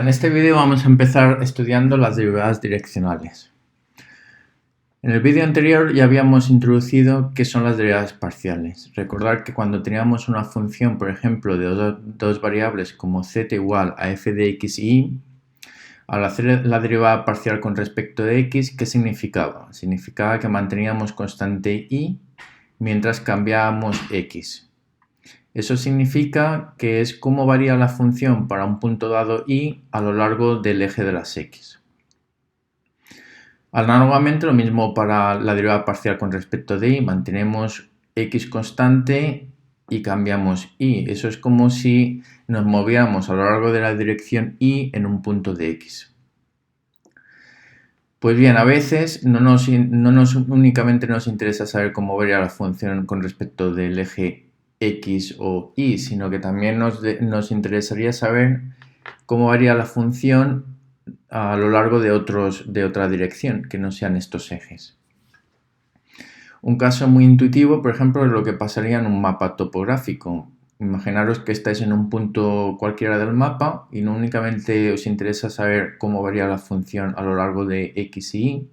En este vídeo vamos a empezar estudiando las derivadas direccionales. En el vídeo anterior ya habíamos introducido qué son las derivadas parciales. Recordar que cuando teníamos una función, por ejemplo, de dos variables como z igual a f de x y y, al hacer la derivada parcial con respecto de x, ¿qué significaba? Significaba que manteníamos constante y mientras cambiábamos x. Eso significa que es cómo varía la función para un punto dado y a lo largo del eje de las x. Análogamente, lo mismo para la derivada parcial con respecto de y, mantenemos x constante y cambiamos y. Eso es como si nos moviéramos a lo largo de la dirección y en un punto de x. Pues bien, a veces no únicamente nos interesa saber cómo varía la función con respecto del eje x o y, sino que también nos interesaría saber cómo varía la función a lo largo de otra dirección, que no sean estos ejes. Un caso muy intuitivo, por ejemplo, es lo que pasaría en un mapa topográfico. Imaginaros que estáis en un punto cualquiera del mapa y no únicamente os interesa saber cómo varía la función a lo largo de x y y,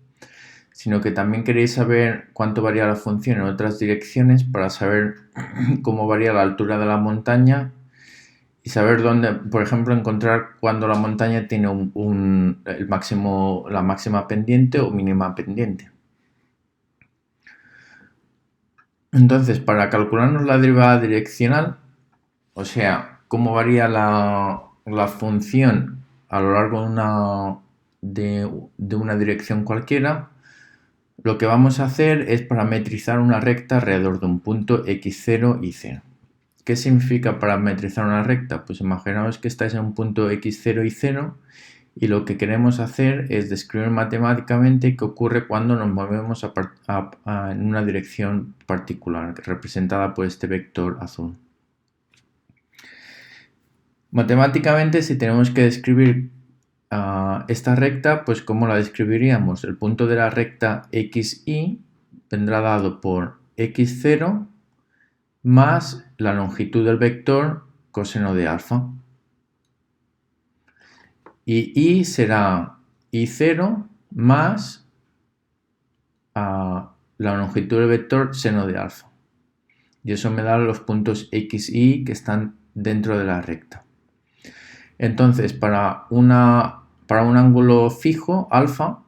sino que también queréis saber cuánto varía la función en otras direcciones para saber cómo varía la altura de la montaña y saber dónde, por ejemplo, encontrar cuando la montaña tiene la máxima pendiente o mínima pendiente. Entonces, para calcularnos la derivada direccional, o sea, cómo varía la función a lo largo de una dirección cualquiera, lo que vamos a hacer es parametrizar una recta alrededor de un punto x0 y 0. ¿Qué significa parametrizar una recta? Pues imaginaos que estáis en un punto x0 y 0 y lo que queremos hacer es describir matemáticamente qué ocurre cuando nos movemos en una dirección particular, representada por este vector azul. Matemáticamente, si tenemos que describir esta recta, pues ¿cómo la describiríamos? El punto de la recta xy vendrá dado por x0 más la longitud del vector coseno de alfa. Y y será y0 más la longitud del vector seno de alfa. Y eso me da los puntos x y y que están dentro de la recta. Entonces, para un ángulo fijo, alfa,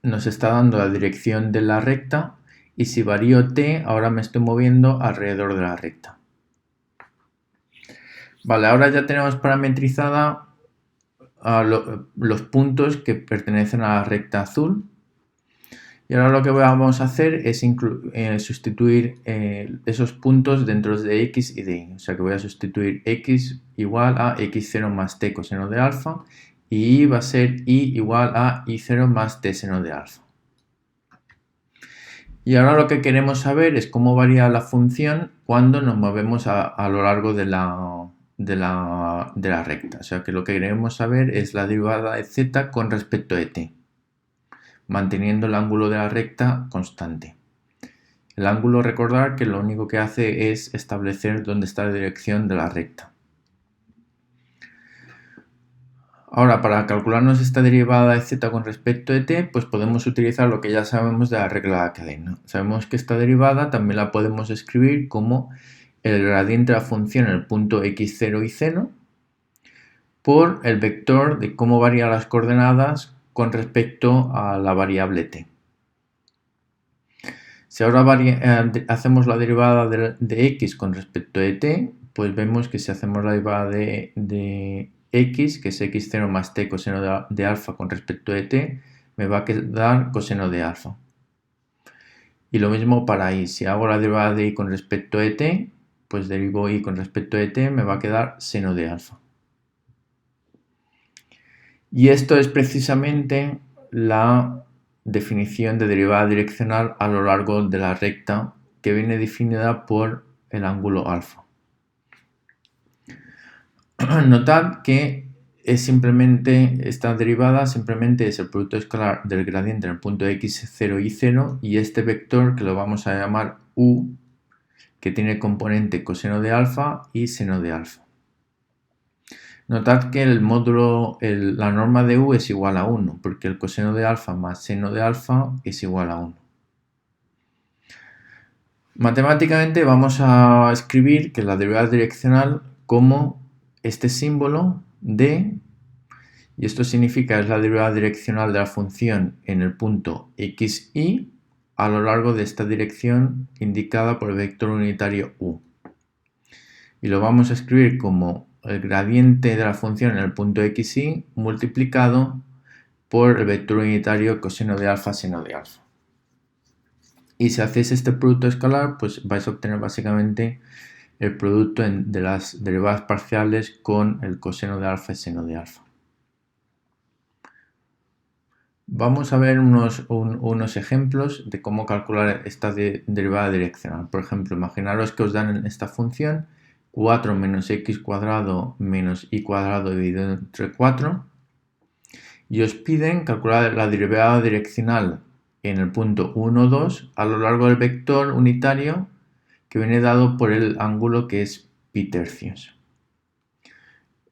nos está dando la dirección de la recta y si varío t, ahora me estoy moviendo alrededor de la recta. Vale, ahora ya tenemos parametrizada los puntos que pertenecen a la recta azul. Y ahora lo que vamos a hacer es sustituir esos puntos dentro de x y de y. O sea que voy a sustituir x igual a x0 más t coseno de alfa y y va a ser y igual a y0 más t seno de alfa. Y ahora lo que queremos saber es cómo varía la función cuando nos movemos a lo largo de la recta. O sea que lo que queremos saber es la derivada de z con respecto a t, manteniendo el ángulo de la recta constante. El ángulo, recordar que lo único que hace es establecer dónde está la dirección de la recta. Ahora, para calcularnos esta derivada de z con respecto a t, pues podemos utilizar lo que ya sabemos de la regla de la cadena. Sabemos que esta derivada también la podemos escribir como el gradiente de la función en el punto x0 y 0 por el vector de cómo varían las coordenadas con respecto a la variable t. Si ahora hacemos la derivada de x con respecto a t, pues vemos que si hacemos la derivada de x, que es x0 más t coseno de alfa con respecto a t, me va a quedar coseno de alfa. Y lo mismo para y. Si hago la derivada de y con respecto a t, pues derivo y con respecto a t, me va a quedar seno de alfa. Y esto es precisamente la definición de derivada direccional a lo largo de la recta que viene definida por el ángulo alfa. Notad que esta derivada simplemente es el producto escalar del gradiente en el punto x0 y 0 y este vector que lo vamos a llamar u, que tiene componente coseno de alfa y seno de alfa. Notad que el módulo, la norma de u es igual a 1, porque el coseno de alfa más seno de alfa es igual a 1. Matemáticamente vamos a escribir que la derivada direccional como este símbolo de, y esto significa es la derivada direccional de la función en el punto xy a lo largo de esta dirección indicada por el vector unitario u. Y lo vamos a escribir como el gradiente de la función en el punto xy multiplicado por el vector unitario coseno de alfa seno de alfa. Y si hacéis este producto escalar, pues vais a obtener básicamente el producto de las derivadas parciales con el coseno de alfa y seno de alfa. Vamos a ver unos ejemplos de cómo calcular esta derivada direccional. Por ejemplo, imaginaros que os dan esta función 4 menos x cuadrado menos y cuadrado dividido entre 4 y os piden calcular la derivada direccional en el punto 1, 2 a lo largo del vector unitario que viene dado por el ángulo que es pi tercios.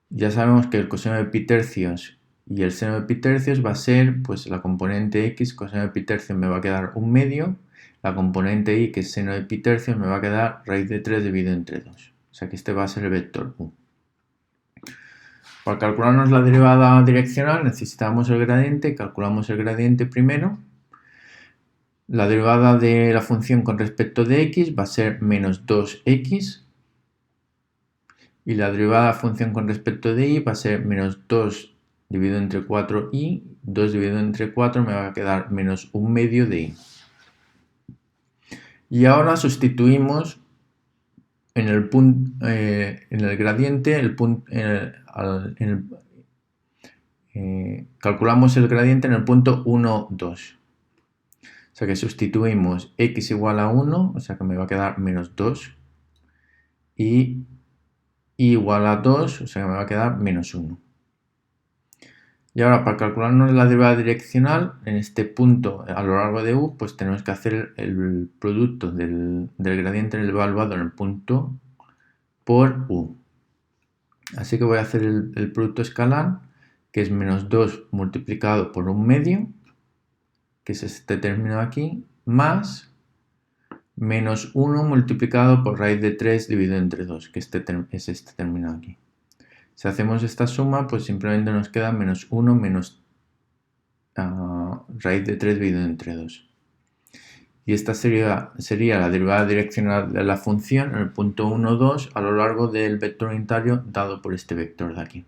Ya sabemos que el coseno de pi tercios y el seno de pi tercios va a ser pues la componente x, coseno de pi tercios me va a quedar 1 medio, la componente y, que es seno de pi tercios, me va a quedar raíz de 3 dividido entre 2. O sea que este va a ser el vector u. Para calcularnos la derivada direccional necesitamos el gradiente, calculamos el gradiente primero. La derivada de la función con respecto de x va a ser menos 2x. Y la derivada de la función con respecto de y va a ser menos 2 dividido entre 4y. 2 dividido entre 4 me va a quedar menos 1 medio de y. Y ahora sustituimos en el gradiente, calculamos el gradiente en el punto 1, 2. O sea que sustituimos x igual a 1, o sea que me va a quedar menos 2. Y y igual a 2, o sea que me va a quedar menos 1. Y ahora para calcularnos la derivada direccional en este punto a lo largo de u, pues tenemos que hacer el producto del gradiente evaluado en el punto por u. Así que voy a hacer el producto escalar, que es menos 2 multiplicado por 1 medio, que es este término aquí, más menos 1 multiplicado por raíz de 3 dividido entre 2, que es este término aquí. Si hacemos esta suma, pues simplemente nos queda menos 1 menos raíz de 3 dividido entre 2. Y esta sería la derivada direccional de la función en el punto 1, 2 a lo largo del vector unitario dado por este vector de aquí.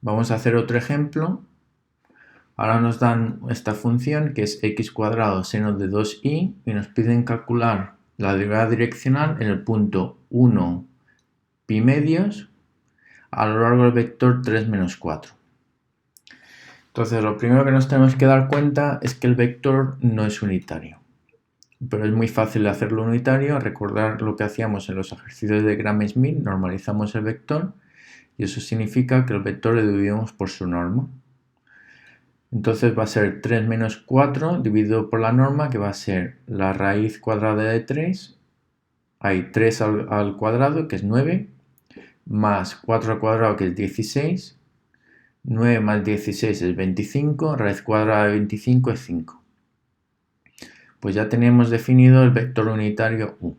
Vamos a hacer otro ejemplo. Ahora nos dan esta función que es x cuadrado seno de 2y y nos piden calcular la derivada direccional en el punto 1 pi medios a lo largo del vector 3 menos 4. Entonces lo primero que nos tenemos que dar cuenta es que el vector no es unitario. Pero es muy fácil hacerlo unitario, recordar lo que hacíamos en los ejercicios de Gram-Schmidt, normalizamos el vector y eso significa que el vector lo dividimos por su norma. Entonces va a ser 3 menos 4 dividido por la norma, que va a ser la raíz cuadrada de 3. Hay 3 al cuadrado, que es 9, más 4 al cuadrado, que es 16. 9 más 16 es 25, raíz cuadrada de 25 es 5. Pues ya tenemos definido el vector unitario u.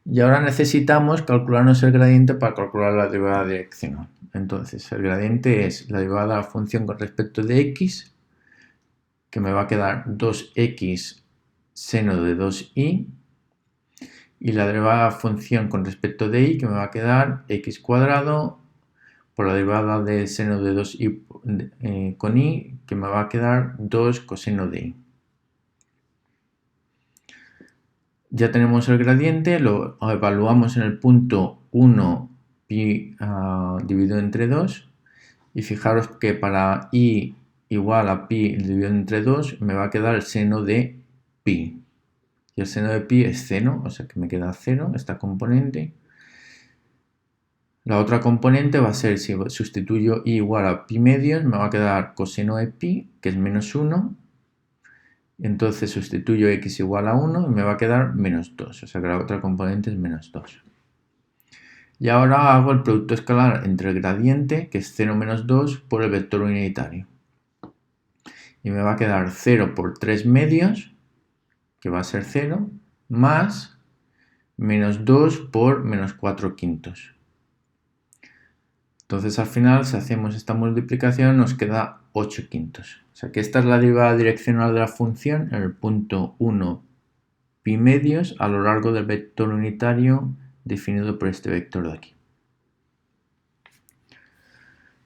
Y ahora necesitamos calcularnos el gradiente para calcular la derivada direccional. Entonces, el gradiente es la derivada de la función con respecto de x, que me va a quedar 2x seno de 2y, y la derivada de la función con respecto de y, que me va a quedar x cuadrado por la derivada de seno de 2y con y, que me va a quedar 2 coseno de y. Ya tenemos el gradiente, lo evaluamos en el punto 1 pi dividido entre 2 y fijaros que para i igual a pi dividido entre 2 me va a quedar el seno de pi. Y el seno de pi es seno, o sea que me queda 0 esta componente. La otra componente va a ser, si sustituyo i igual a pi medios, me va a quedar coseno de pi, que es menos 1. Entonces sustituyo x igual a 1 y me va a quedar menos 2, o sea que la otra componente es menos 2. Y ahora hago el producto escalar entre el gradiente, que es 0 menos 2, por el vector unitario. Y me va a quedar 0 por 3 medios, que va a ser 0, más menos 2 por menos 4 quintos. Entonces al final, si hacemos esta multiplicación, nos queda 8 quintos. O sea que esta es la derivada direccional de la función en el punto 1 pi medios a lo largo del vector unitario definido por este vector de aquí.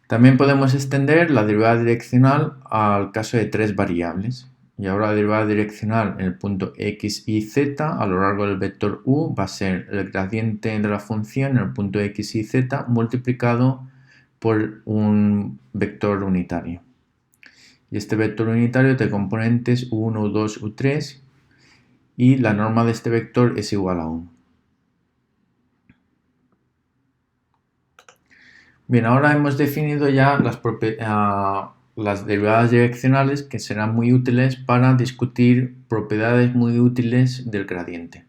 También podemos extender la derivada direccional al caso de 3 variables. Y ahora la derivada direccional en el punto x y z a lo largo del vector u va a ser el gradiente de la función en el punto x y z multiplicado por un vector unitario. Y este vector unitario tiene componentes u1, u2, u3 y la norma de este vector es igual a 1. Bien, ahora hemos definido ya las derivadas direccionales que serán muy útiles para discutir propiedades muy útiles del gradiente.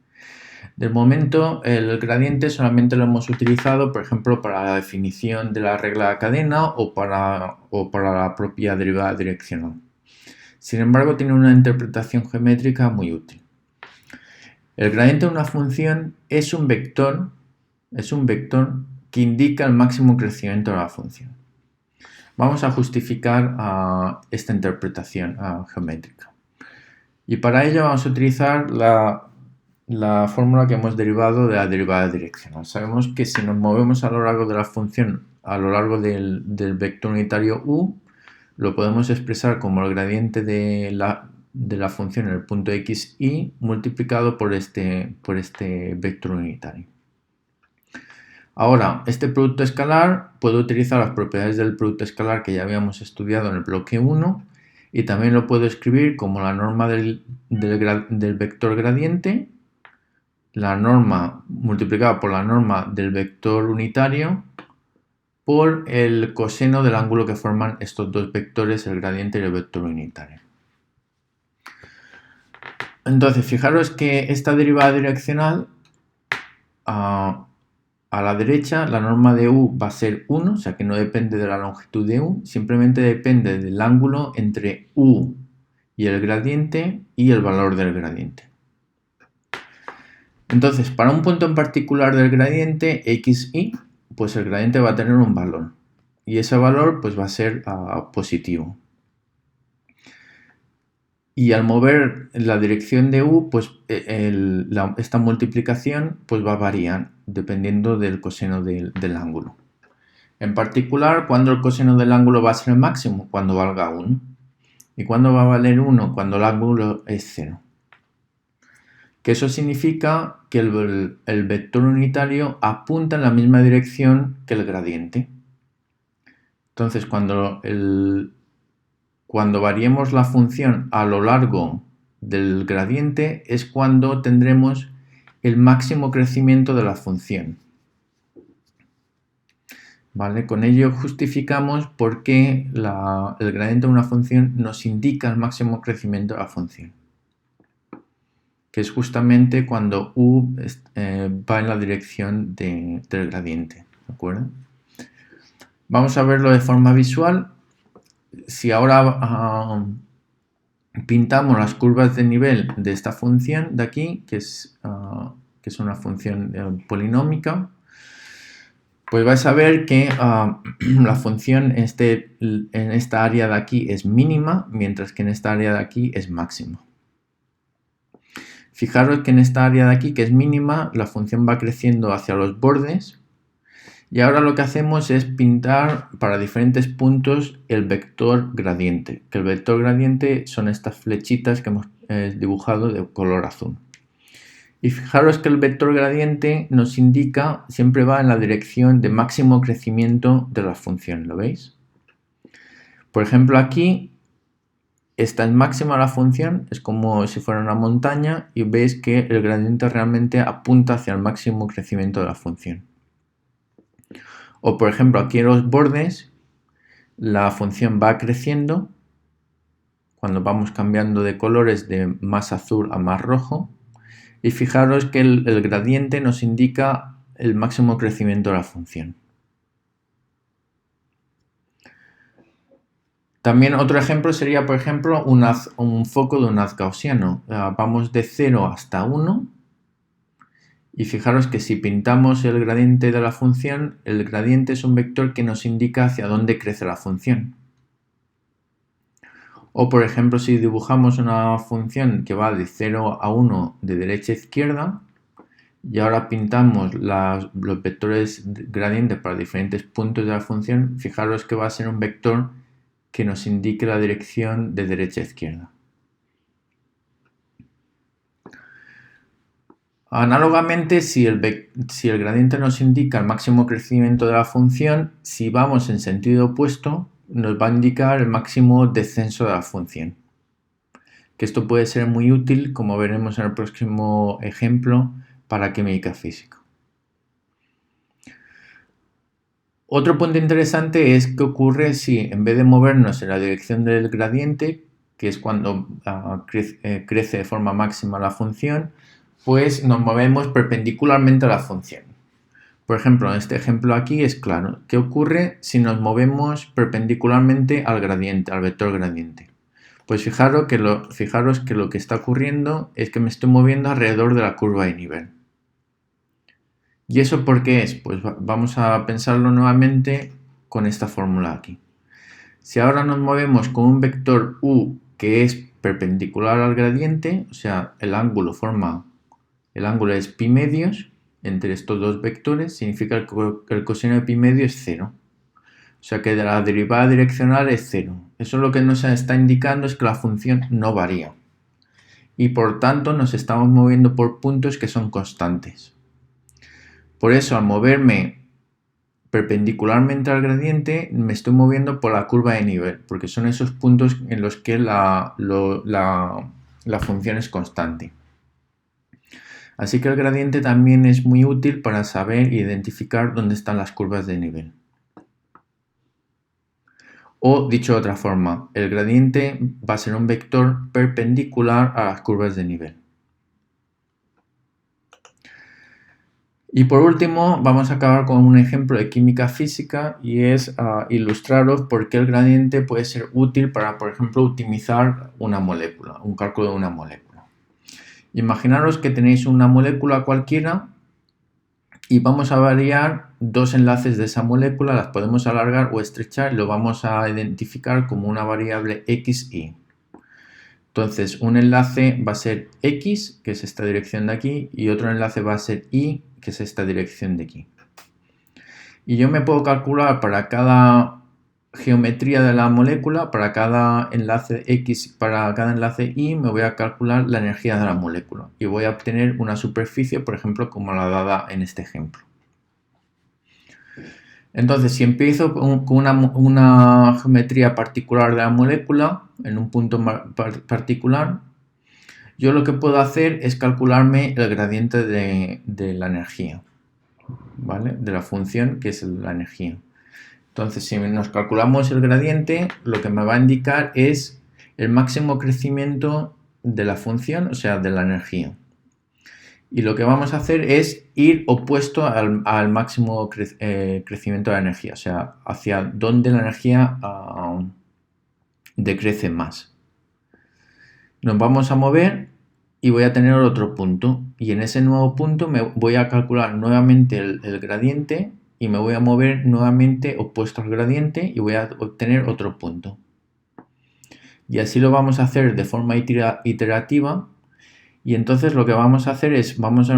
De momento, el gradiente solamente lo hemos utilizado, por ejemplo, para la definición de la regla de cadena o para la propia derivada direccional. Sin embargo, tiene una interpretación geométrica muy útil. El gradiente de una función es un vector que indica el máximo crecimiento de la función. Vamos a justificar esta interpretación geométrica. Y para ello vamos a utilizar la fórmula que hemos derivado de la derivada direccional. Sabemos que si nos movemos a lo largo de la función, a lo largo del vector unitario u, lo podemos expresar como el gradiente de la función en el punto x, y multiplicado por este vector unitario. Ahora, este producto escalar puedo utilizar las propiedades del producto escalar que ya habíamos estudiado en el bloque 1 y también lo puedo escribir como la norma del vector gradiente, la norma multiplicada por la norma del vector unitario por el coseno del ángulo que forman estos dos vectores, el gradiente y el vector unitario. Entonces, fijaros que esta derivada direccional a la derecha la norma de u va a ser 1, o sea que no depende de la longitud de u, simplemente depende del ángulo entre u y el gradiente y el valor del gradiente. Entonces, para un punto en particular del gradiente, x, y, pues el gradiente va a tener un valor. Y ese valor pues va a ser positivo. Y al mover la dirección de u, pues esta multiplicación pues va a variar dependiendo del coseno del ángulo. En particular, cuando el coseno del ángulo va a ser el máximo, cuando valga 1. ¿Y cuándo va a valer 1? Cuando el ángulo es 0. Que eso significa que el vector unitario apunta en la misma dirección que el gradiente. Entonces, cuando variemos la función a lo largo del gradiente es cuando tendremos el máximo crecimiento de la función. ¿Vale? Con ello justificamos por qué el gradiente de una función nos indica el máximo crecimiento de la función, que es justamente cuando u va en la dirección del gradiente. ¿De acuerdo? Vamos a verlo de forma visual. Si ahora pintamos las curvas de nivel de esta función de aquí, que es una función polinómica, pues vais a ver que la función en esta área de aquí es mínima, mientras que en esta área de aquí es máxima. Fijaros que en esta área de aquí, que es mínima, la función va creciendo hacia los bordes. Y ahora lo que hacemos es pintar para diferentes puntos el vector gradiente, que el vector gradiente son estas flechitas que hemos dibujado de color azul. Y fijaros que el vector gradiente nos indica, siempre va en la dirección de máximo crecimiento de la función, ¿lo veis? Por ejemplo, aquí esta es máxima la función, es como si fuera una montaña y veis que el gradiente realmente apunta hacia el máximo crecimiento de la función. O por ejemplo, aquí en los bordes la función va creciendo cuando vamos cambiando de colores de más azul a más rojo. Y fijaros que el gradiente nos indica el máximo crecimiento de la función. También otro ejemplo sería, por ejemplo, un foco de un haz gaussiano. Vamos de 0 hasta 1 y fijaros que si pintamos el gradiente de la función, el gradiente es un vector que nos indica hacia dónde crece la función. O, por ejemplo, si dibujamos una función que va de 0 a 1 de derecha a izquierda y ahora pintamos los vectores gradiente para diferentes puntos de la función, fijaros que va a ser un vector que nos indique la dirección de derecha a izquierda. Análogamente, si el gradiente nos indica el máximo crecimiento de la función, si vamos en sentido opuesto, nos va a indicar el máximo descenso de la función. Que esto puede ser muy útil, como veremos en el próximo ejemplo, para química física. Otro punto interesante es qué ocurre si en vez de movernos en la dirección del gradiente, que es cuando crece de forma máxima la función, pues nos movemos perpendicularmente a la función. Por ejemplo, en este ejemplo aquí es claro. ¿Qué ocurre si nos movemos perpendicularmente al gradiente, al vector gradiente? Pues fijaros que lo que está ocurriendo es que me estoy moviendo alrededor de la curva de nivel. ¿Y eso por qué es? Pues vamos a pensarlo nuevamente con esta fórmula aquí. Si ahora nos movemos con un vector u que es perpendicular al gradiente, o sea, el ángulo es pi medios entre estos dos vectores, significa que el coseno de pi medio es 0. O sea que la derivada direccional es 0. Eso lo que nos está indicando es que la función no varía. Y por tanto nos estamos moviendo por puntos que son constantes. Por eso, al moverme perpendicularmente al gradiente, me estoy moviendo por la curva de nivel, porque son esos puntos en los que la función es constante. Así que el gradiente también es muy útil para saber e identificar dónde están las curvas de nivel. O, dicho de otra forma, el gradiente va a ser un vector perpendicular a las curvas de nivel. Y por último, vamos a acabar con un ejemplo de química física y es ilustraros por qué el gradiente puede ser útil para, por ejemplo, optimizar una molécula, un cálculo de una molécula. Imaginaros que tenéis una molécula cualquiera y vamos a variar dos enlaces de esa molécula, las podemos alargar o estrechar y lo vamos a identificar como una variable xy. Entonces, un enlace va a ser x, que es esta dirección de aquí, y otro enlace va a ser y, que es esta dirección de aquí. Y yo me puedo calcular para cada geometría de la molécula, para cada enlace x, para cada enlace y, me voy a calcular la energía de la molécula. Y voy a obtener una superficie, por ejemplo, como la dada en este ejemplo. Entonces, si empiezo con una geometría particular de la molécula, en un punto particular, yo lo que puedo hacer es calcularme el gradiente de la energía, ¿vale? De la función que es la energía. Entonces, si nos calculamos el gradiente, lo que me va a indicar es el máximo crecimiento de la función, o sea, de la energía. Y lo que vamos a hacer es ir opuesto al máximo crecimiento de la energía, o sea, hacia donde la energía decrece más. Nos vamos a mover y voy a tener otro punto. Y en ese nuevo punto me voy a calcular nuevamente el gradiente y me voy a mover nuevamente opuesto al gradiente y voy a obtener otro punto. Y así lo vamos a hacer de forma iterativa. Y entonces lo que vamos a hacer es, vamos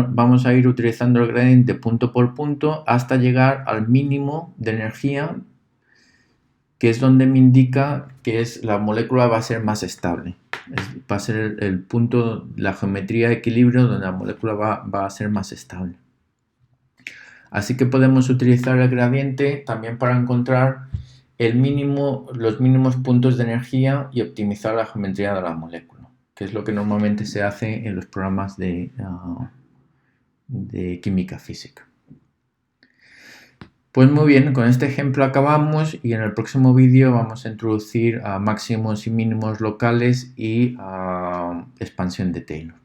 a ir utilizando el gradiente punto por punto hasta llegar al mínimo de energía, que es donde me indica que la molécula va a ser más estable. Va a ser el punto, la geometría de equilibrio donde la molécula va a ser más estable. Así que podemos utilizar el gradiente también para encontrar los mínimos puntos de energía y optimizar la geometría de la molécula, que es lo que normalmente se hace en los programas de química física. Pues muy bien, con este ejemplo acabamos y en el próximo vídeo vamos a introducir máximos y mínimos locales y expansión de Taylor.